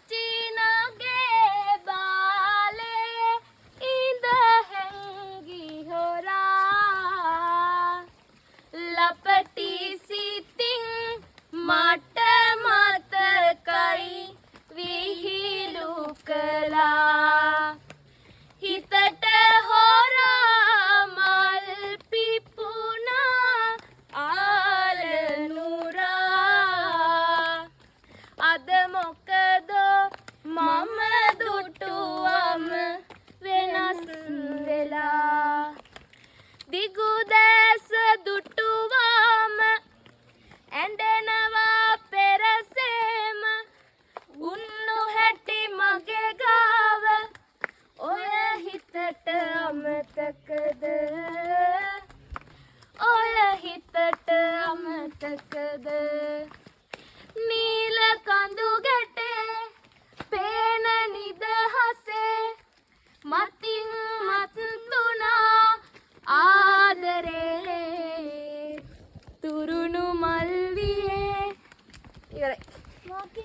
චීනගේ බාලේ ඉඳ හැංගි හොරා ලපටි සිතින් මට මතකයි විහිළු කළා හිතට හොරා මල් පිපුණා ආලනුරා අද මොකද මම දුටුවම වෙනස් වෙලා දිගු දැස දුටුවාම ඇඬෙනවා පෙරසේම උන්නු හැටි මගේ ගාව ඔය හිතට අමතකද ඔය හිතට අමතකද නීල කඳු ගැටේ පේන නිදහසේ මතින් මත්තුනා ආදරේ තුරුණු මල්වියේ ඉවරයි